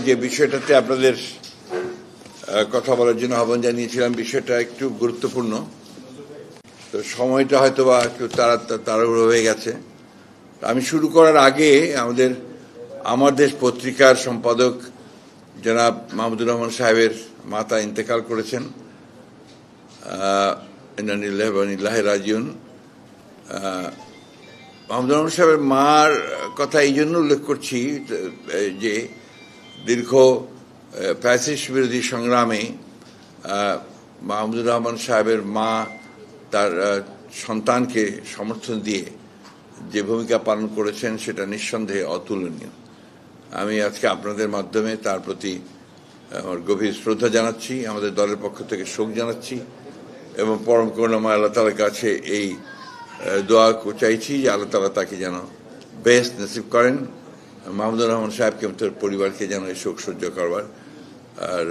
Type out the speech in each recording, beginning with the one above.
যে বিষয়টাতে আপনাদের কথা বলার জন্য আহ্বান জানিয়েছিলাম, বিষয়টা একটু গুরুত্বপূর্ণ। তো সময়টা হয়তো বা একটু তাড়াহুড়ো হয়ে গেছে। আমি শুরু করার আগে আমার দেশ পত্রিকার সম্পাদক জনাব মাহমুদুর রহমান সাহেবের মাতা ইন্তেকাল করেছেন। ইন্না লিল্লাহি ওয়া ইন্না ইলাইহি রাজিউন। মাহমুদুর রহমান সাহেবের মার কথা এই জন্য উল্লেখ করছি যে দীর্ঘ ফ্যাসিস্ট বিরোধী সংগ্রামে মাহমুদুর রহমান সাহেবের মা তার সন্তানকে সমর্থন দিয়ে যে ভূমিকা পালন করেছেন সেটা নিঃসন্দেহে অতুলনীয়। আমি আজকে আপনাদের মাধ্যমে তার প্রতি আমার গভীর শ্রদ্ধা জানাচ্ছি, আমাদের দলের পক্ষ থেকে শোক জানাচ্ছি এবং পরম করুণাময় আল্লাহ তাআলার কাছে এই দোয়া চাইছি যে আল্লাহ তাআলা তাকে যেন বেস্ট নসিব করেন, মাহমুদুর রহমান সাহেবকে তার পরিবারকে যেন এই শোক সহ্য করবার আর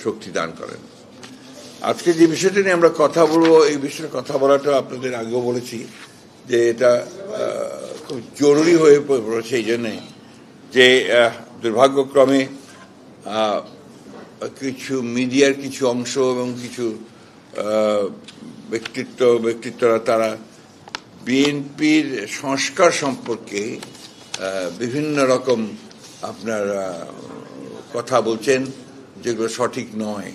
শক্তি দান করেন। আজকে যে বিষয়টা নিয়ে আমরা কথা বলবো, এই বিষয়ে কথা বলাটা আপনাদের আগেও বলেছি যে এটা খুব জরুরি হয়ে পড়েছে এই জন্যে যে দুর্ভাগ্যক্রমে কিছু মিডিয়ার কিছু অংশ এবং কিছু ব্যক্তিত্বরা তারা বিএনপির সংস্কার সম্পর্কে বিভিন্ন রকম আপনার কথা বলছেন যেগুলো সঠিক নয়।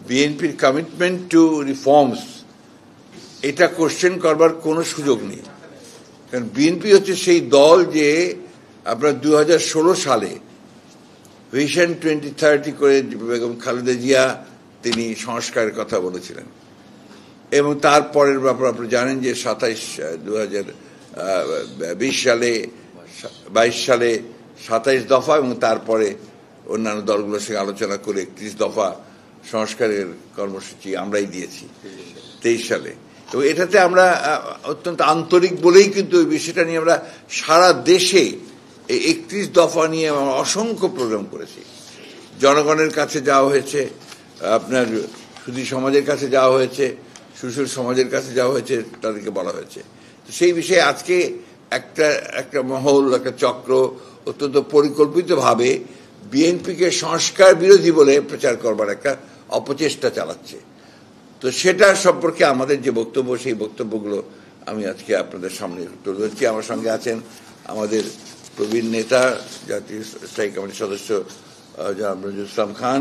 বিএনপির কমিটমেন্ট টু রিফর্মস এটা কোশ্চেন করবার কোনো সুযোগ নেই, কারণ বিএনপি হচ্ছে সেই দল যে আপনার 2016 সালে ভিশন 2030 করে বেগম খালেদা জিয়া তিনি সংস্কারের কথা বলেছিলেন এবং তারপরের ব্যাপার আপনারা জানেন যে 22 সালে 27 দফা এবং তারপরে অন্যান্য দলগুলোর সঙ্গে আলোচনা করে 31 দফা সংস্কারের কর্মসূচি আমরাই দিয়েছি 23 সালে। তো এটাতে আমরা অত্যন্ত আন্তরিক বলেই কিন্তু ওই বিষয়টা নিয়ে আমরা সারা দেশে এই 31 দফা নিয়ে অসংখ্য প্রোগ্রাম করেছি। জনগণের কাছে যাওয়া হয়েছে, আপনার সুধী সমাজের কাছে যাওয়া হয়েছে, সুশীল সমাজের কাছে যাওয়া হয়েছে, তাদেরকে বলা হয়েছে। তো সেই বিষয়ে আজকে একটা মহল, একটা চক্র অত্যন্ত পরিকল্পিতভাবে বিএনপিকে সংস্কার বিরোধী বলে প্রচার করবার একটা অপচেষ্টা চালাচ্ছে। তো সেটা সম্পর্কে আমাদের যে বক্তব্য, সেই বক্তব্যগুলো আমি আজকে আপনাদের সামনে তুলে ধরছি। আমার সঙ্গে আছেন আমাদের প্রবীণ নেতা, জাতীয় স্থায়ী কমিটির সদস্য জনাব নজরুল ইসলাম খান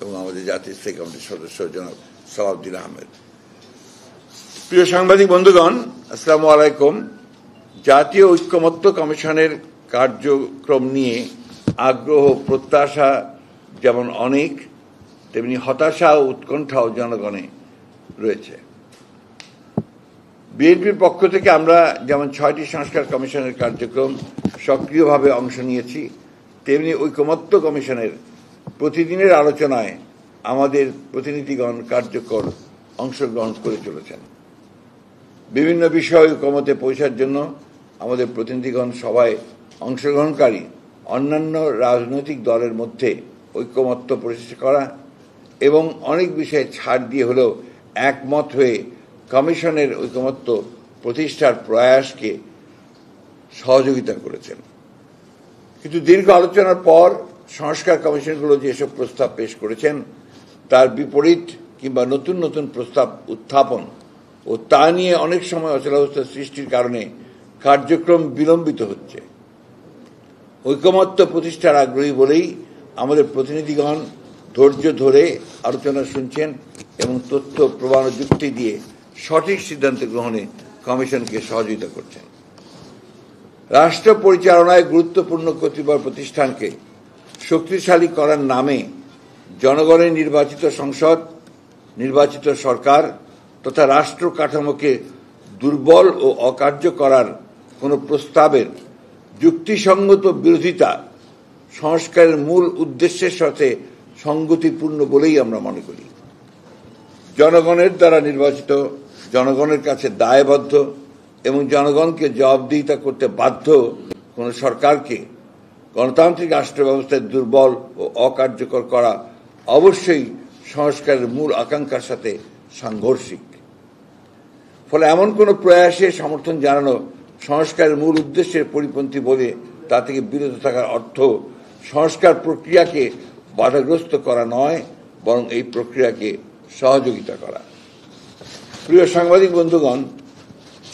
এবং আমাদের জাতীয় স্থায়ী কমিটির সদস্য জনাব সালাউদ্দিন আহমেদ। প্রিয় সাংবাদিক বন্ধুগণ, আসসালামু আলাইকুম। জাতীয় ঐক্যমত্য কমিশনের কার্যক্রম নিয়ে আগ্রহ প্রত্যাশা যেমন অনেক, তেমনি হতাশা ও উৎকণ্ঠাও জনগণে রয়েছে। বিএনপির পক্ষ থেকে আমরা যেমন 6টি সংস্কার কমিশনের কার্যক্রম সক্রিয়ভাবে অংশ নিয়েছি, তেমনি ঐকমত্য কমিশনের প্রতিদিনের আলোচনায় আমাদের প্রতিনিধিগণ কার্যকর অংশগ্রহণ করে চলেছেন। বিভিন্ন বিষয় ঐকমত্যে পৌঁছার জন্য আমাদের প্রতিনিধিগণ সভায় অংশগ্রহণকারী অন্যান্য রাজনৈতিক দলের মধ্যে ঐকমত্য প্রতিষ্ঠা করা এবং অনেক বিষয়ে ছাড় দিয়ে হলেও একমত হয়ে কমিশনের ঐকমত্য প্রতিষ্ঠার প্রয়াসকে সহযোগিতা করেছেন। কিন্তু দীর্ঘ আলোচনার পর সংস্কার কমিশনগুলো যেসব প্রস্তাব পেশ করেছেন তার বিপরীত কিংবা নতুন নতুন প্রস্তাব উত্থাপন ও তা নিয়ে অনেক সময় অচলাবস্থা সৃষ্টির কারণে কার্যক্রম বিলম্বিত হচ্ছে। ঐকমত্য প্রতিষ্ঠার আগ্রহী বলেই আমাদের প্রতিনিধিগণ ধৈর্য ধরে আলোচনা শুনছেন এবং তথ্য প্রমাণ যুক্তি দিয়ে সঠিক সিদ্ধান্ত গ্রহণে কমিশনকে সহযোগিতা করছেন। রাষ্ট্র পরিচালনায় গুরুত্বপূর্ণ কতিপয় প্রতিষ্ঠানকে শক্তিশালী করার নামে জনগণের নির্বাচিত সংসদ, নির্বাচিত সরকার তথা রাষ্ট্র কাঠামোকে দুর্বল ও অকার্য করার কোনো প্রস্তাবের যুক্তিসঙ্গত বিরোধিতা সংস্কারের মূল উদ্দেশ্যের সাথে সঙ্গতিপূর্ণ বলেই আমরা মনে করি। জনগণের দ্বারা নির্বাচিত, জনগণের কাছে দায়বদ্ধ এবং জনগণকে জবাবদিহিতা করতে বাধ্য কোনো সরকারকে গণতান্ত্রিক রাষ্ট্র ব্যবস্থায় দুর্বল ও অকার্যকর করা অবশ্যই সংস্কারের মূল আকাঙ্ক্ষার সাথে সাংঘর্ষিক। ফলে এমন কোনো প্রয়াসে সমর্থন জানানো সংস্কারের মূল উদ্দেশ্যের পরিপন্থী বলে তা থেকে বিরত থাকার অর্থ সংস্কার প্রক্রিয়াকে বাধাগ্রস্ত করা নয়, বরং এই প্রক্রিয়াকে সহযোগিতা করা। প্রিয় সাংবাদিক বন্ধুগণ,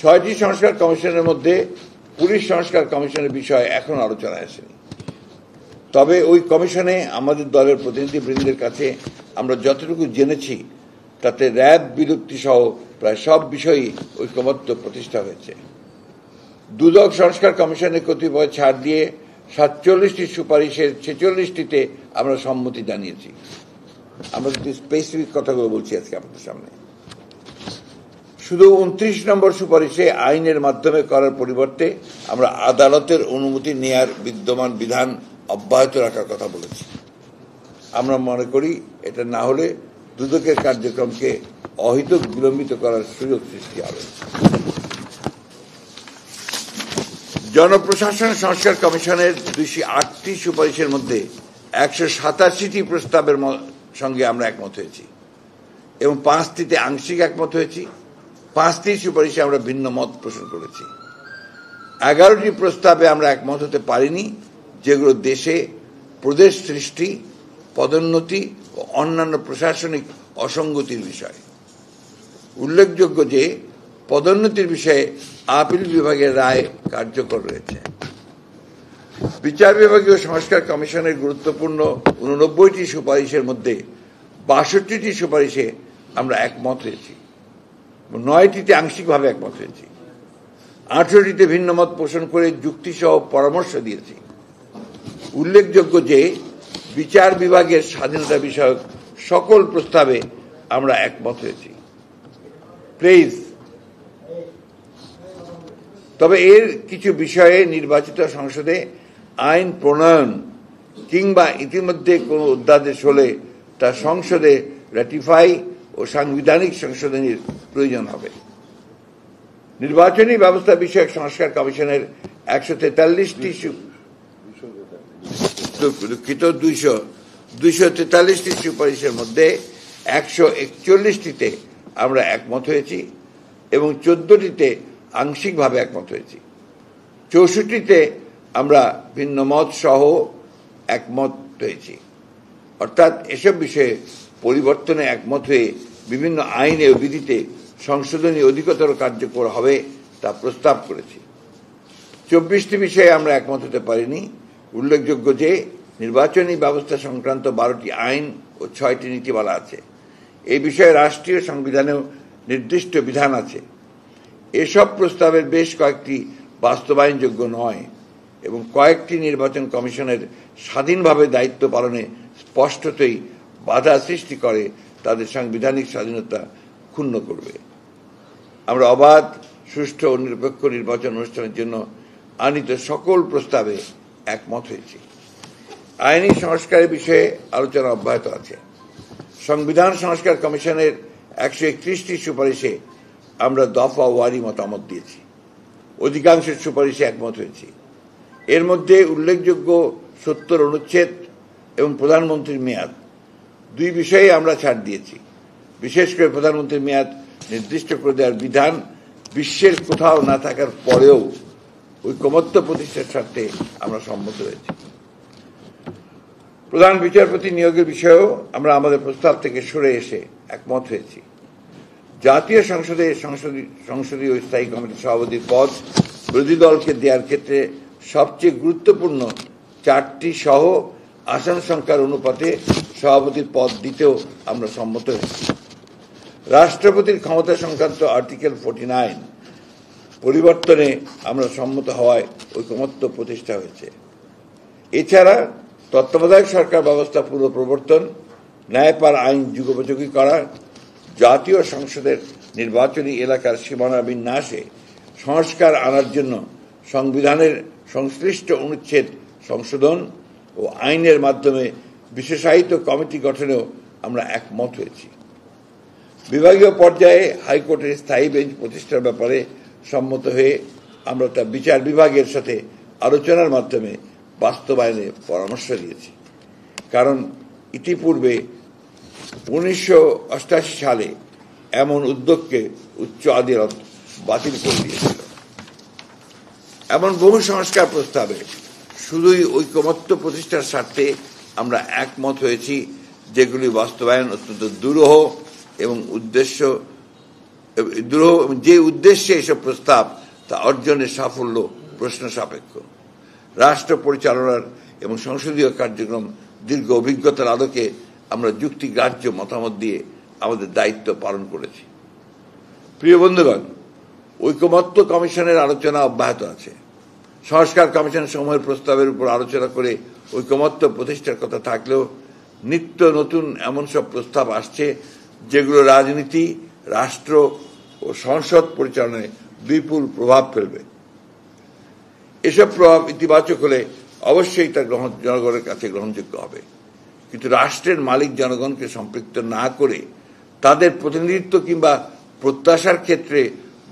6টি সংস্কার কমিশনের মধ্যে পুলিশ সংস্কার কমিশনের বিষয় এখন আলোচনায় আসেনি। তবে ওই কমিশনে আমাদের দলের প্রতিনিধিবৃন্দের কাছে আমরা যতটুকু জেনেছি তাতে র্যাব বিলুপ্তি সহ প্রায় সব বিষয়ই ঐকমত্য প্রতিষ্ঠা হয়েছে। দুদক সংস্কার কমিশনের কতিপয় ছাড় দিয়ে 47টি সুপারিশের 46টিতে আমরা সম্মতি জানিয়েছি। আমরা যদি স্পেসিফিক কথাগুলো বলছি আজকে আপনাদের সামনে। শুধু 29 নম্বর সুপারিশে আইনের মাধ্যমে করার পরিবর্তে আমরা আদালতের অনুমতি নেয়ার বিদ্যমান বিধান অব্যাহত রাখার কথা বলেছি। আমরা মনে করি এটা না হলে দুদকের কার্যক্রমকে অহেতুক বিলম্বিত করার সুযোগ সৃষ্টি হবে। জনপ্রশাসন সংস্কার কমিশনের 208টি সুপারিশের মধ্যে 187টি প্রস্তাবের সঙ্গে আমরা একমত হয়েছি এবং 5টিতে আংশিক একমত হয়েছি। 5টি সুপারিশে আমরা ভিন্ন মত পোষণ করেছি। 11টি প্রস্তাবে আমরা একমত হতে পারিনি, যেগুলো দেশে প্রদেশ সৃষ্টি, পদোন্নতি ও অন্যান্য প্রশাসনিক অসঙ্গতির বিষয়। উল্লেখযোগ্য যে পদোন্নতির বিষয়ে আপিল বিভাগের রায় কার্যকর রয়েছে। বিচার বিভাগীয় সংস্কার কমিশনের গুরুত্বপূর্ণ 89টি সুপারিশের মধ্যে 62টি সুপারিশে আমরা একমত হয়েছি, 9টিতে আংশিকভাবে একমত হয়েছি, 18টিতে ভিন্ন মত পোষণ করে যুক্তিসহ পরামর্শ দিয়েছি। উল্লেখযোগ্য যে বিচার বিভাগের স্বাধীনতা বিষয়ক সকল প্রস্তাবে আমরা একমত হয়েছি। প্লিজ, তবে এর কিছু বিষয়ে নির্বাচিত সংসদে আইন প্রণয়ন কিংবা ইতিমধ্যে কোনো অধ্যাদেশ হলে তা সংসদে র্যাটিফাই ও সাংবিধানিক সংশোধনীর প্রয়োজন হবে। নির্বাচনী ব্যবস্থা বিষয়ক সংস্কার কমিশনের 243টি সুপারিশের মধ্যে 141টিতে আমরা একমত হয়েছি এবং 14টিতে আংশিকভাবে একমত হয়েছি। 64টিতে আমরা ভিন্ন মত সহ একমত হয়েছি। অর্থাৎ এসব বিষয়ে পরিবর্তনে একমত হয়ে বিভিন্ন আইনে ও বিধিতে সংশোধনী অধিকতর কার্যকর হবে তা প্রস্তাব করেছি। 24টি বিষয়ে আমরা একমত হতে পারিনি। উল্লেখযোগ্য যে নির্বাচনী ব্যবস্থা সংক্রান্ত 12টি আইন ও 6টি নীতিমালা আছে। এই বিষয়ে রাষ্ট্রীয় সংবিধানেও নির্দিষ্ট বিধান আছে। এসব প্রস্তাবের বেশ কয়েকটি বাস্তবায়নযোগ্য নয় এবং কয়েকটি নির্বাচন কমিশনের স্বাধীনভাবে দায়িত্ব পালনে স্পষ্টতই বাধা সৃষ্টি করে, তাদের সাংবিধানিক স্বাধীনতা ক্ষুণ্ণ করবে। আমরা অবাধ, সুষ্ঠু ও নিরপেক্ষ নির্বাচন অনুষ্ঠানের জন্য আনিত সকল প্রস্তাবে একমত হয়েছি। আইনি সংস্কারের বিষয়ে আলোচনা অব্যাহত আছে। সংবিধান সংস্কার কমিশনের 131টি সুপারিশে আমরা দফা ওয়ারি মতামত দিয়েছি। অধিকাংশ সুপারিশে একমত হয়েছি। এর মধ্যে উল্লেখযোগ্য 70 অনুচ্ছেদ এবং প্রধানমন্ত্রীর মেয়াদ, 2 বিষয়ে আমরা ছাড় দিয়েছি। বিশেষ করে প্রধানমন্ত্রীর মেয়াদ নির্দিষ্ট করে দেওয়ার বিধান বিশ্বের কোথাও না থাকার পরেও ঐকমত্য প্রতিষ্ঠার স্বার্থে আমরা সম্মত হয়েছি। প্রধান বিচারপতি নিয়োগের বিষয়েও আমরা আমাদের প্রস্তাব থেকে সরে এসে একমত হয়েছি। জাতীয় সংসদে সংসদীয় স্থায়ী কমিটির সভাপতির পদ বিরোধী দলকে দেওয়ার ক্ষেত্রে সবচেয়ে গুরুত্বপূর্ণ 4টি সহ আসন সংখ্যার অনুপাতে সভাপতির পদ দিতেও আমরা সম্মত হয়েছি। রাষ্ট্রপতির ক্ষমতা সংক্রান্ত আর্টিকেল 49 পরিবর্তনে আমরা সম্মত হওয়ায় ঐকমত্য প্রতিষ্ঠা হয়েছে। এছাড়া তত্ত্বাবধায়ক সরকার ব্যবস্থা পুনঃপ্রবর্তন, ন্যায়পাল আইন যুগোপযোগী করা, জাতীয় সংসদের নির্বাচনী এলাকার সীমানা বিন্যাসে সংস্কার আনার জন্য সংবিধানের সংশ্লিষ্ট অনুচ্ছেদ সংশোধন ও আইনের মাধ্যমে বিশেষায়িত কমিটি গঠনেও আমরা একমত হয়েছি। বিভাগীয় পর্যায়ে হাইকোর্টের স্থায়ী বেঞ্চ প্রতিষ্ঠার ব্যাপারে সম্মত হয়ে আমরা তা বিচার বিভাগের সাথে আলোচনার মাধ্যমে বাস্তবায়নে পরামর্শ দিয়েছি। কারণ ইতিপূর্বে 1988 সালে এমন উদ্যোগকে উচ্চ আদালত বাতিল করে দিয়েছিল। এমন বহু সংস্কার প্রস্তাবে শুধুই ঐকমত্য প্রতিষ্ঠার স্বার্থে আমরা একমত হয়েছি, যেগুলি বাস্তবায়ন অত্যন্ত দুরূহ এবং যে উদ্দেশ্যে এসব প্রস্তাব তা অর্জনের সাফল্য প্রশ্ন সাপেক্ষ। রাষ্ট্র পরিচালনার এবং সংসদীয় কার্যক্রম দীর্ঘ অভিজ্ঞতার আলোকে আমরা যুক্তিগ্রাহ্য মতামত দিয়ে আমাদের দায়িত্ব পালন করেছি। প্রিয় বন্ধুগণ, ঐকমত্য কমিশনের আলোচনা অব্যাহত আছে। সংস্কার কমিশন সমূহের প্রস্তাবের উপর আলোচনা করে ঐকমত্য প্রতিষ্ঠার কথা থাকলেও নিত্য নতুন এমন সব প্রস্তাব আসছে যেগুলো রাজনীতি, রাষ্ট্র ও সংসদ পরিচালনায় বিপুল প্রভাব ফেলবে। এসব প্রভাব ইতিবাচক হলে অবশ্যই তা জনগণের কাছে গ্রহণযোগ্য হবে, কিন্তু রাষ্ট্রের মালিক জনগণকে সম্পৃক্ত না করে তাদের প্রতিনিধিত্ব কিংবা প্রত্যাশার ক্ষেত্রে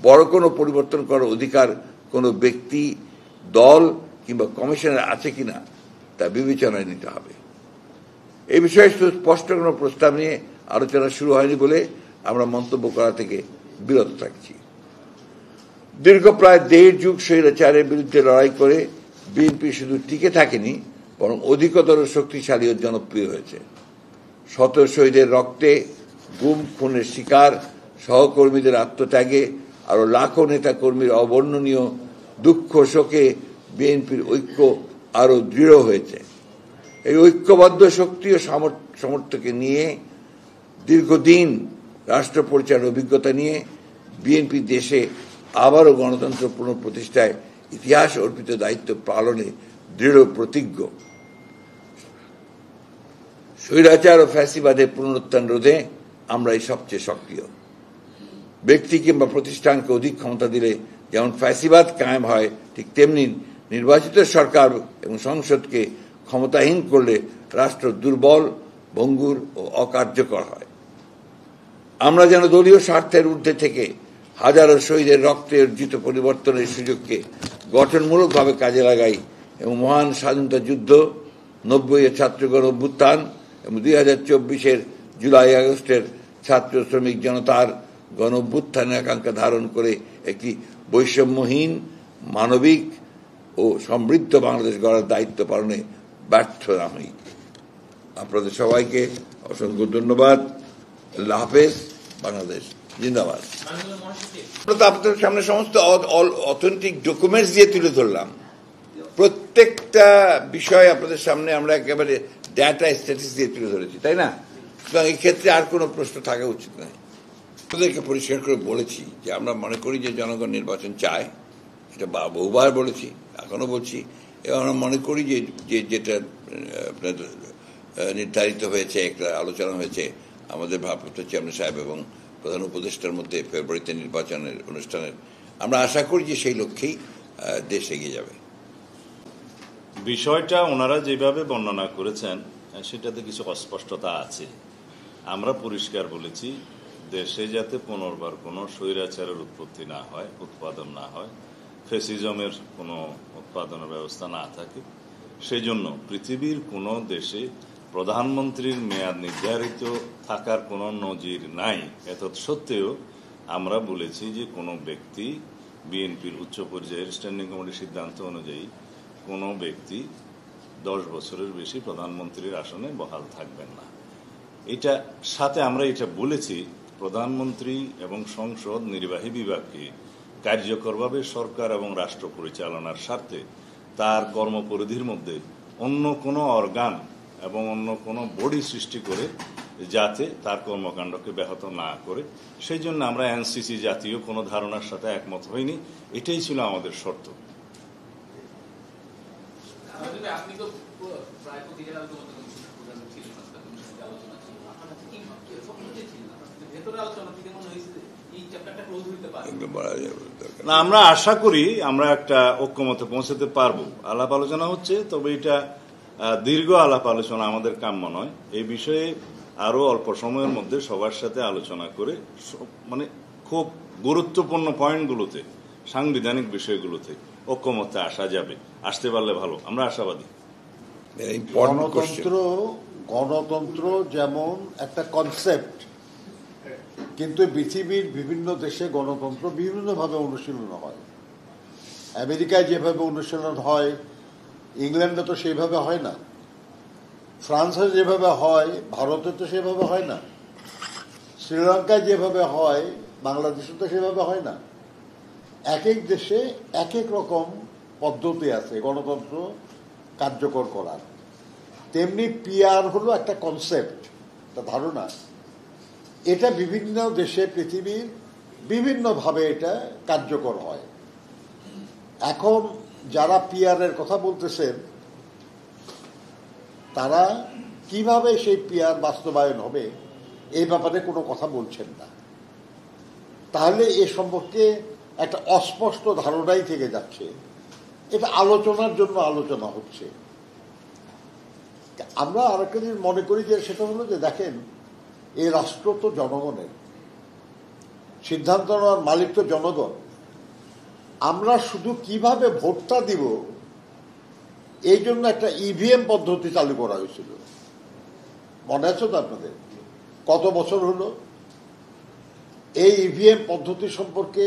বড় কোনো পরিবর্তন করার অধিকার কোনো ব্যক্তি, দল কিংবা কমিশনের আছে কিনা তা বিবেচনায় নিতে হবে। এই বিষয়ে সুস্পষ্ট কোনো প্রস্তাব নিয়ে আলোচনা শুরু হয়নি বলে আমরা মন্তব্য করা থেকে বিরত থাকছি। দীর্ঘ প্রায় 1.5 যুগ স্বৈরাচারের বিরুদ্ধে লড়াই করে বিএনপি শুধু টিকে থাকেনি, বরং অধিকতর শক্তিশালী ও জনপ্রিয় হয়েছে। শত শহীদের রক্তে, গুম খুনের শিকার সহকর্মীদের আত্মত্যাগে, আরো লাখো নেতা কর্মীর অবর্ণনীয় দুঃখ শোকে বিএনপির ঐক্য আরো দৃঢ় হয়েছে। এই ঐক্যবদ্ধ শক্তি ও সামর্থ্যকে নিয়ে দীর্ঘদিন রাষ্ট্র পরিচালনার অভিজ্ঞতা নিয়ে বিএনপি দেশে আবারও গণতন্ত্র পুনঃপ্রতিষ্ঠায় ইতিহাস অর্পিত দায়িত্ব পালনে দৃঢ় প্রতিজ্ঞ। স্বৈরাচার ও ফ্যাসিবাদের পুনরুত্থান রোধে আমরাই সবচেয়ে সক্রিয়। ব্যক্তি কিংবা প্রতিষ্ঠানকে অধিক ক্ষমতা দিলে যেমন ফ্যাসিবাদ কায়েম হয়, ঠিক তেমনি নির্বাচিত সরকার এবং সংসদকে ক্ষমতাহীন করলে রাষ্ট্র দুর্বল, ভঙ্গুর ও অকার্যকর হয়। আমরা যেন দলীয় স্বার্থের ঊর্ধ্বে থেকে হাজারো শহীদের রক্তে অর্জিত পরিবর্তনের সুযোগকে গঠনমূলকভাবে কাজে লাগাই এবং মহান স্বাধীনতা যুদ্ধ, 90-এর ছাত্রগণ অভ্যুত্থান এবং 2024-এর জুলাই আগস্টের ছাত্র শ্রমিক জনতার গণ অভ্যুত্থানের আকাঙ্ক্ষা ধারণ করে একটি বৈষম্যহীন, মানবিক ও সমৃদ্ধ বাংলাদেশ গড়ার দায়িত্ব পালনে ব্যর্থ না হই। আপনাদের সবাইকে অসংখ্য ধন্যবাদ। আল্লাহ হাফেজ। বাংলাদেশ জিন্দাবাদ। আপনাদের সামনে সমস্ত অথেন্টিক ডকুমেন্টস দিয়ে তুলে ধরলাম। প্রত্যেকটা বিষয় আপনাদের সামনে আমরা একেবারে ডাটা স্ট্যাটিস দিয়ে তুলে ধরেছি, তাই না? সুতরাং এই ক্ষেত্রে আর কোনো প্রশ্ন থাকা উচিত নয়। আপনাদেরকে পরিষ্কার করে বলেছি যে আমরা মনে করি যে জনগণ নির্বাচন চায়, এটা বহুবার বলেছি, এখনো বলছি, এবং আমরা মনে করি যে যেটা আপনার নির্ধারিত হয়েছে, একটা আলোচনা হয়েছে আমাদের ভারপ্রাপ্ত চেয়ারম্যান সাহেব এবং প্রধান উপদেষ্টার মধ্যে ফেব্রুয়ারিতে নির্বাচনের অনুষ্ঠানের, আমরা আশা করি যে সেই লক্ষ্যেই দেশ এগিয়ে যাবে। বিষয়টা ওনারা যেভাবে বর্ণনা করেছেন সেটাতে কিছু অস্পষ্টতা আছে। আমরা পরিষ্কার বলেছি দেশে যাতে পুনর্বার কোনো স্বৈরাচারের উৎপত্তি না হয়, উৎপাদন না হয়, ফ্যাসিজমের কোনো উৎপাদনের ব্যবস্থা না থাকে, সেজন্য পৃথিবীর কোনো দেশে প্রধানমন্ত্রীর মেয়াদ নির্ধারিত থাকার কোনো নজির নাই। সত্ত্বেও আমরা বলেছি যে কোনো ব্যক্তি, বিএনপির উচ্চ পর্যায়ের স্ট্যান্ডিং কমিটির সিদ্ধান্ত অনুযায়ী কোনো ব্যক্তি 10 বছরের বেশি প্রধানমন্ত্রীর আসনে বহাল থাকবেন না। এটা সাথে আমরা এটা বলেছি প্রধানমন্ত্রী এবং সংসদ নির্বাহী বিভাগকে কার্যকরভাবে সরকার এবং রাষ্ট্র পরিচালনার স্বার্থে তার কর্মপরিধির মধ্যে অন্য কোনো অর্গান এবং অন্য কোনো বডি সৃষ্টি করে যাতে তার কর্মকাণ্ডকে ব্যাহত না করে, সেই জন্য আমরা এনসিসি জাতীয় কোনো ধারণার সাথে একমত হইনি। এটাই ছিল আমাদের শর্ত। না, আমরা আশা করি আমরা একটা ঐক্যমতে পৌঁছাতে পারবো। আলাপ আলোচনা হচ্ছে, তবে এটা দীর্ঘ আলাপ আলোচনা আমাদের কাম্য নয়। এই বিষয়ে আরো অল্প সময়ের মধ্যে সবার সাথে আলোচনা করে মানে খুব গুরুত্বপূর্ণ পয়েন্টগুলোতে, সাংবিধানিক বিষয়গুলোতে ঐক্যমতে আসা যাবে। আসতে পারলে ভালো, আমরা আশাবাদী। গণতন্ত্র যেমন একটা কনসেপ্ট, কিন্তু পৃথিবীর বিভিন্ন দেশে গণতন্ত্র বিভিন্নভাবে অনুশীলন হয়। আমেরিকায় যেভাবে অনুশীলন হয়, ইংল্যান্ডে তো সেইভাবে হয় না, ফ্রান্সে যেভাবে হয় ভারতে তো সেভাবে হয় না, শ্রীলঙ্কায় যেভাবে হয় বাংলাদেশে তো সেভাবে হয় না। এক এক দেশে এক এক রকম পদ্ধতি আছে গণতন্ত্র কার্যকর করার। তেমনি পিআর হলো একটা কনসেপ্ট, একটা ধারণা। এটা বিভিন্ন দেশে পৃথিবীর বিভিন্নভাবে এটা কার্যকর হয়। এখন যারা পিআর এর কথা বলতেছেন তারা কিভাবে সেই পিআর বাস্তবায়ন হবে এই ব্যাপারে কোনো কথা বলছেন না। তাহলে এ সম্পর্কে একটা অস্পষ্ট ধারণাই থেকে যাচ্ছে। এটা আলোচনার জন্য আলোচনা হচ্ছে। আমরা আরেকটা জিনিস মনে করি যে সেটা হলো যে দেখেন, এই রাষ্ট্র তো জনগণের, সিদ্ধান্ত নেওয়ার মালিক তো জনগণ। আমরা শুধু কিভাবে ভোটটা দিব এই জন্য একটা ইভিএম পদ্ধতি চালু করা হয়েছিল, মনে আছে তো আপনাদের? কত বছর হলো এই ইভিএম পদ্ধতি সম্পর্কে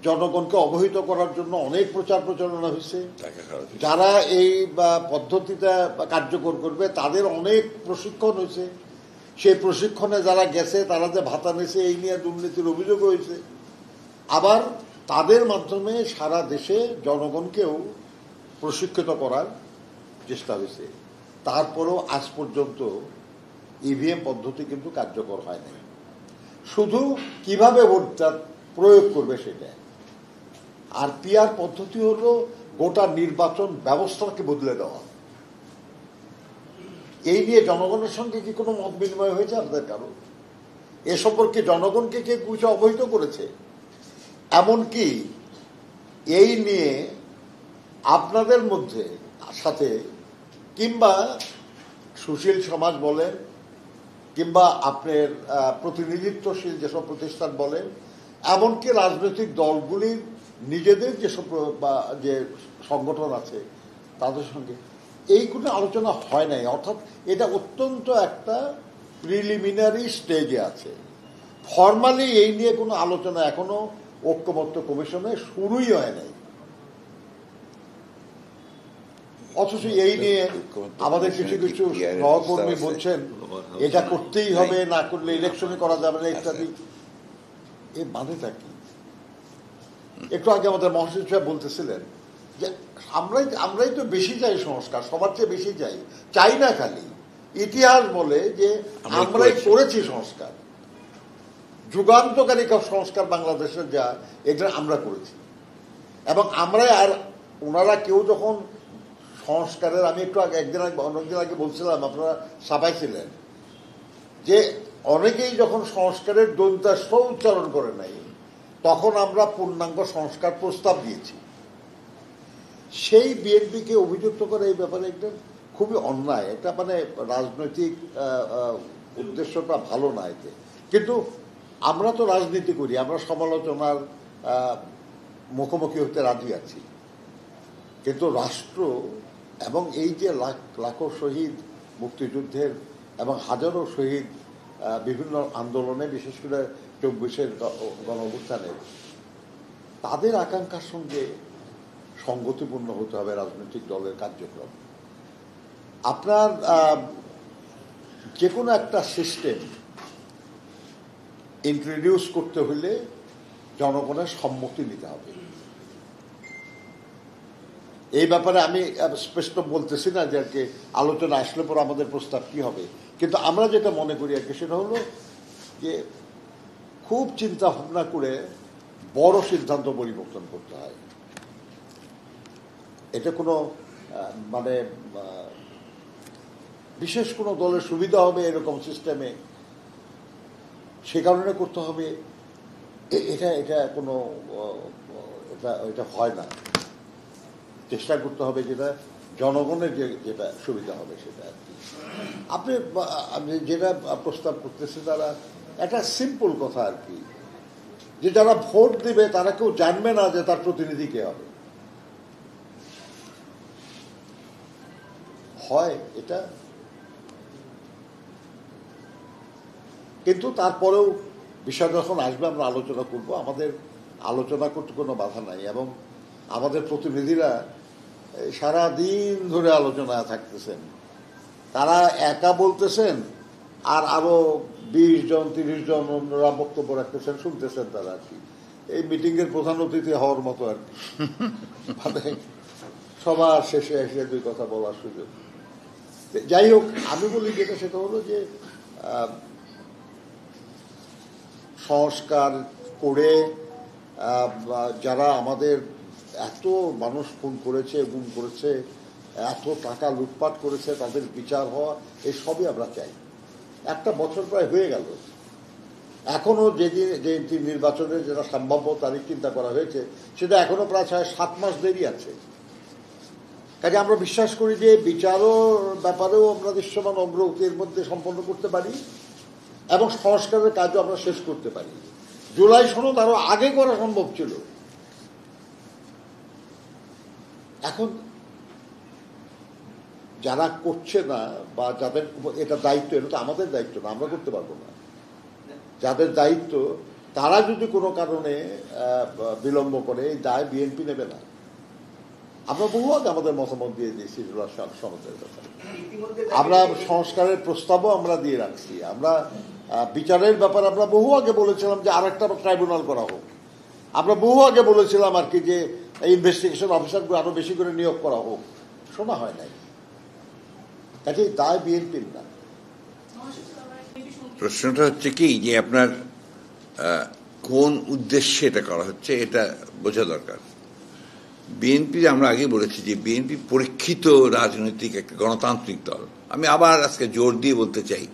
জনগণকে অবহিত করার জন্য অনেক প্রচার প্রচারণা হয়েছে। যারা এই পদ্ধতিটা কার্যকর করবে তাদের অনেক প্রশিক্ষণ হয়েছে। সেই প্রশিক্ষণে যারা গেছে তারা যে ভাতা নিয়েছে এই নিয়ে দুর্নীতির অভিযোগ হয়েছে। আবার তাদের মাধ্যমে সারা দেশে জনগণকেও প্রশিক্ষিত করার চেষ্টা হয়েছে। তারপরেও আজ পর্যন্ত ইভিএম পদ্ধতি কিন্তু কার্যকর হয় নাই। শুধু কিভাবে ভোটটা প্রয়োগ করবে সেটা। আর পিআর পদ্ধতি হলো গোটা নির্বাচন ব্যবস্থাকে বদলে দেওয়া। এই নিয়ে জনগণের সঙ্গে কি কোনো মত বিনিময় হয়েছে আপনাদের কারো? এ সম্পর্কে জনগণকে কে কিছু অবহিত করেছে? এমনকি এই নিয়ে আপনাদের মধ্যে সাথে কিংবা সুশীল সমাজ বলেন কিংবা আপনার প্রতিনিধিত্বশীল যেসব প্রতিষ্ঠান বলেন, এমনকি রাজনৈতিক দলগুলির নিজেদের যেসব যে সংগঠন আছে তাদের সঙ্গে এইগুলো আলোচনা হয় নাই। অর্থাৎ এটা অত্যন্ত একটা প্রিলিমিনারি স্টেজে আছে। ফর্মালি এই নিয়ে কোনো আলোচনা এখনো ঐক্যমত্য কমিশনে শুরুই হয় নাই। অথচ এই নিয়ে আমাদের কিছু কিছু সহকর্মী বলছেন এটা করতেই হবে, না করলে ইলেকশনে করা যাবে না ইত্যাদি। এর মানেটা কি? একটু আগে আমাদের মহাসচিব সাহেব বলতেছিলেন যে আমরাই তো বেশি চাই সংস্কার, সবার চেয়ে বেশি চাই না খালি ইতিহাস বলে যে আমরাই করেছি সংস্কার, যুগান্তকারী সংস্কার বাংলাদেশের যা এটা আমরা করেছি। এবং আমরাই, আর ওনারা কেউ যখন সংস্কারের, আমি একটু আগে অনেকদিন আগে বলছিলাম, আপনারা ছাপাইছিলেন যে অনেকেই যখন সংস্কারের দন্তাস্ব উচ্চারণ করে নাই তখন আমরা পূর্ণাঙ্গ সংস্কার প্রস্তাব দিয়েছি। সেই বিএনপিকে অভিযুক্ত করে এই ব্যাপারে একটা খুবই অন্যায়, এটা মানে রাজনৈতিক উদ্দেশ্যটা ভালো না এতে। কিন্তু আমরা তো রাজনীতি করি, আমরা সমালোচনার মুখোমুখি হতে রাজি আছি। কিন্তু রাষ্ট্র এবং এই যে লাখো শহীদ মুক্তিযুদ্ধের এবং হাজারো শহীদ বিভিন্ন আন্দোলনে, বিশেষ করে 24-এর গণঅভ্যুত্থানের, তাদের আকাঙ্ক্ষার সঙ্গে সঙ্গতিপূর্ণ হতে হবে রাজনৈতিক দলের কার্যক্রম। আপনার যে কোনো একটা সিস্টেম ইন্ট্রোডিউস করতে হলে জনগণের সম্মতি নিতে হবে। এই ব্যাপারে আমি স্পষ্ট বলতেছি না যে আর কি আলোচনা আসলে পর আমাদের প্রস্তাব কি হবে, কিন্তু আমরা যেটা মনে করি আর কি সেটা হলো যে খুব চিন্তা ভাবনা করে বড় সিদ্ধান্ত পরিবর্তন করতে হয়। এটা কোনো মানে বিশেষ কোনো দলের সুবিধা হবে এরকম সিস্টেমে সে কারণে করতে হবে, এটা কোনো এটা হয় না। চেষ্টা করতে হবে যেটা জনগণের যেটা সুবিধা হবে সেটা আর কি। আপনি যেটা প্রস্তাব করতেছে তারা একটা সিম্পল কথা আর কি, যে যারা ভোট দিবে তারা কেউ জানবে না যে তার প্রতিনিধি কে হবে। হয় এটা, কিন্তু তারপরেও বিষয় যখন আসবে আমরা আলোচনা করব। আমাদের আলোচনা করতে কোনো বাধা নাই এবং আমাদের প্রতিনিধিরা সারা দিন ধরে আলোচনায় থাকতেছেন। তারা একা বলতেছেন, আর আরো 20 জন 30 জন অন্যরা বক্তব্য রাখতেছেন, শুনতেছেন তারা আর কি। এই মিটিং এর প্রধান অতিথি হওয়ার মতো আর কি, মানে সবার শেষে এসে দুই কথা বলার সুযোগ। যাই হোক, আমি বলি যেটা সেটা হলো যে সংস্কার করে যারা আমাদের এত মানুষ খুন করেছে, গুম করেছে, এত টাকা লুটপাট করেছে, তাদের বিচার হওয়া, এই সবই আমরা চাই। একটা বছর প্রায় হয়ে গেল, এখনো যে নির্বাচনের যেটা সম্ভাব্য তারিখ চিন্তা করা হয়েছে, সেটা এখনো প্রায় 7 মাস দেরি আছে। কাজে আমরা বিশ্বাস করি যে বিচারও ব্যাপারেও আমরা দৃশ্যমান অগ্রগতির মধ্যে সম্পন্ন করতে পারি এবং সংস্কারের কাজও আমরা শেষ করতে পারি। জুলাই সনদ আরো আগে করা সম্ভব ছিল। এখন যারা করছে না বা যাদের এটা দায়িত্ব, এটা তো আমাদের দায়িত্ব না, আমরা করতে পারবো না। যাদের দায়িত্ব, তারা যদি কোনো কারণে বিলম্ব করে, এই দায় বিএনপি নেবে না। আমরা বহু আগে আমাদের মতামত দিয়ে দিয়েছি জুলাই সনদের ব্যাপারে। আমরা সংস্কারের প্রস্তাবও আমরা দিয়ে রাখছি। আমরা বিচারের ব্যাপারে আমরা বহু আগে বলেছিলাম যে আরেকটা ট্রাইব্যুনাল করা হোক। আমরা বহু আগে বলেছিলাম আর কি যে ইনভেস্টিগেশন অফিসারগুলো আরো বেশি করে নিয়োগ করা হোক, শোনা হয় নাই। কাজেই দায় বিএনপির না। প্রশ্নটা হচ্ছে কি যে আপনার কোন উদ্দেশ্যে এটা করা হচ্ছে, এটা বোঝা দরকার। বিএনপি, আমরা আগে বলেছি যে বিএনপি পরীক্ষিত রাজনৈতিক একটা গণতান্ত্রিক দল। আমি আবার আজকে জোর দিয়ে বলতে চাই,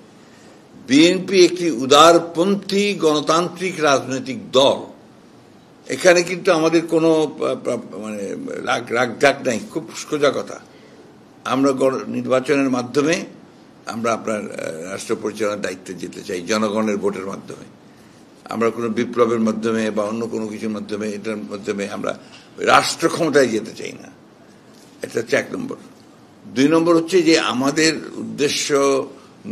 বিএনপি একটি উদারপন্থী গণতান্ত্রিক রাজনৈতিক দল। এখানে কিন্তু আমাদের কোনো মানে রাগঢাক নাই, খুব সোজা কথা। আমরা নির্বাচনের মাধ্যমে আমরা আপনার রাষ্ট্র পরিচালনার দায়িত্বে যেতে চাই, জনগণের ভোটের মাধ্যমে। আমরা কোনো বিপ্লবের মাধ্যমে বা অন্য কোনো কিছুর মাধ্যমে, এটার মাধ্যমে আমরা রাষ্ট্র ক্ষমতায় যেতে চাই না। এটা হচ্ছে 1 নম্বর। 2 নম্বর হচ্ছে যে আমাদের উদ্দেশ্য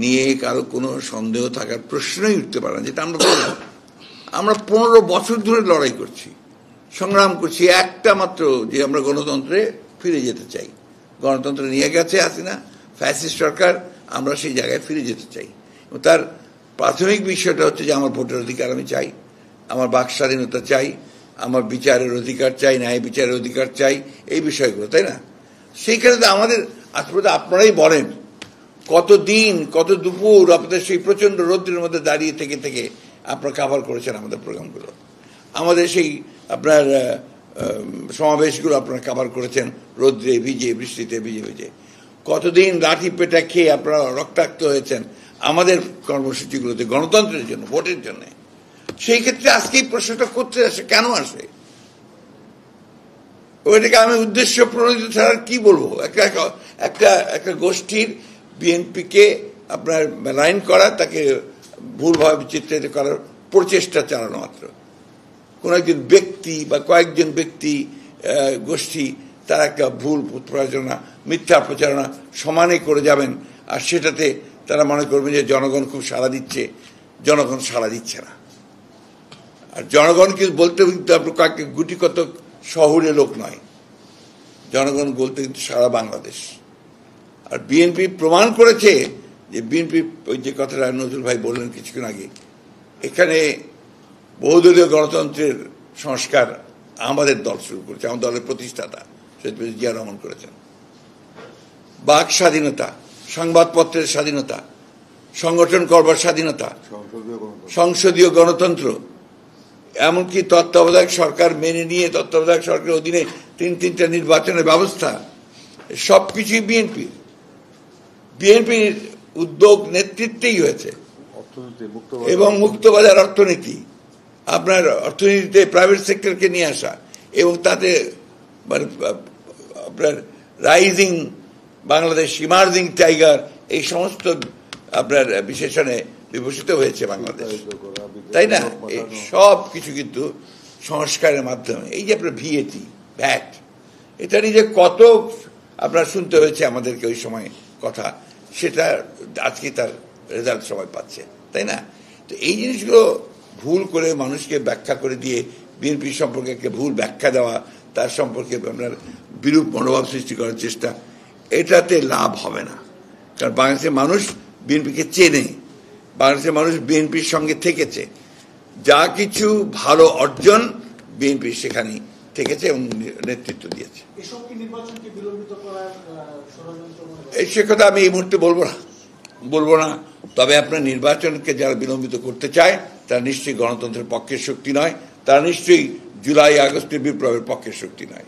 নিয়ে কারো কোনো সন্দেহ থাকার প্রশ্নই উঠতে পারে না, যেটা আমরা বললাম। আমরা 15 বছর ধরে লড়াই করছি, সংগ্রাম করছি একটা মাত্র, যে আমরা গণতন্ত্রে ফিরে যেতে চাই। গণতন্ত্র নিয়ে গেছে হাসিনা, ফ্যাসিস্ট সরকার, আমরা সেই জায়গায় ফিরে যেতে চাই। তার প্রাথমিক বিষয়টা হচ্ছে যে আমার ভোটের অধিকার আমি চাই, আমার বাক স্বাধীনতা চাই, আমার বিচারের অধিকার চাই, ন্যায় বিচারের অধিকার চাই, এই বিষয়গুলো, তাই না? সেইখানে তো আমাদের আসলে আপনারাই বলেন কত দিন, কত দুপুর আপনাদের সেই প্রচন্ড রৌদ্রের মধ্যে দাঁড়িয়ে থেকে থেকে আপনারা কাভার করেছেন আমাদের প্রোগ্রামগুলো, আমাদের সেই আপনার সমাবেশগুলো আপনারা কাভার করেছেন রৌদ্রে ভিজে, বৃষ্টিতে ভিজে ভিজে। কতদিন লাঠি পেটা খেয়ে আপনারা রক্তাক্ত হয়েছেন আমাদের কর্মসূচিগুলোতে, গণতন্ত্রের জন্য, ভোটের জন্য। সেই ক্ষেত্রে আজকে এই প্রশ্নটা করতে আসে, কেন আসে? ওইটাকে আমি উদ্দেশ্য প্রণোদিত ছাড়া কি বলবো? একটা গোষ্ঠীর বিএনপিকে আপনার লাইন করা, তাকে ভুলভাবে চিত্রিত করার প্রচেষ্টা চালানো মাত্র। কোন একজন ব্যক্তি বা কয়েকজন ব্যক্তি, গোষ্ঠী, তারা একটা ভুল প্রচারণা, মিথ্যা প্রচারণা সমানে করে যাবেন, আর সেটাতে তারা মনে করবেন যে জনগণ খুব সাড়া দিচ্ছে। জনগণ সাড়া দিচ্ছে না। আর জনগণ কিন্তু বলতে কিন্তু আপনার কয়েকটি গুটি কত শহরে লোক নয়, জনগণ বলতে কিন্তু সারা বাংলাদেশ। আর বিএনপি প্রমাণ করেছে যে বিএনপি, ওই যে কথাটা নজরুল ভাই বললেন কিছুক্ষণ আগে, এখানে বহুদলীয় গণতন্ত্রের সংস্কার আমাদের দল শুরু করেছে, আমার দলের প্রতিষ্ঠাতা শহীদ প্রেসিডেন্ট জিয়া রহমান করেছেন। বাক স্বাধীনতা, সংবাদপত্রের স্বাধীনতা, সংগঠন করবার স্বাধীনতা, সংসদীয় গণতন্ত্র, এমনকি তত্ত্বাবধায়ক সরকার মেনে নিয়ে তত্ত্বাবধায়ক সরকারের অধীনে 3টা নির্বাচনের ব্যবস্থা, সবকিছুই বিএনপির উদ্যোগ নেতৃত্বেই হয়েছে। এবং মুক্তবাজার অর্থনীতি, আপনার অর্থনীতিতে প্রাইভেট সেক্টরকে নিয়ে আসা, এবং তাতে মানে আপনার রাইজিং বাংলাদেশ, ইমার্জিং টাইগার, এই সমস্ত আপনার বিশেষণে বিভূষিত হয়েছে বাংলাদেশ, তাই না? এই সব কিছু কিন্তু সংস্কারের মাধ্যমে। এই যে আপনার ভ্যাট, এটা নিজে কত আপনার শুনতে হয়েছে আমাদেরকে ওই সময় কথা, সেটা আজকে তার রেজাল্ট সবাই পাচ্ছে, তাই না? তো এই জিনিসগুলো ভুল করে মানুষকে ব্যাখ্যা করে দিয়ে বিএনপি সম্পর্কে একটা ভুল ব্যাখ্যা দেওয়া, তার সম্পর্কে আপনার বিরূপ মনোভাব সৃষ্টি করার চেষ্টা, এটাতে লাভ হবে না। কারণ বাংলাদেশের মানুষ বিএনপিকে চেনে, বাংলাদেশের মানুষ বিএনপির সঙ্গে থেকেছে, যা কিছু ভালো অর্জন বিএনপি সেখানে থেকেছে এবং নেতৃত্ব দিয়েছে। সে কথা আমি এই মুহূর্তে বলবো না। তবে আপনার নির্বাচনকে যারা বিলম্বিত করতে চায় তারা নিশ্চয়ই গণতন্ত্রের পক্ষের শক্তি নয়, তারা নিশ্চয়ই জুলাই আগস্টের বিপ্লবের পক্ষের শক্তি নয়।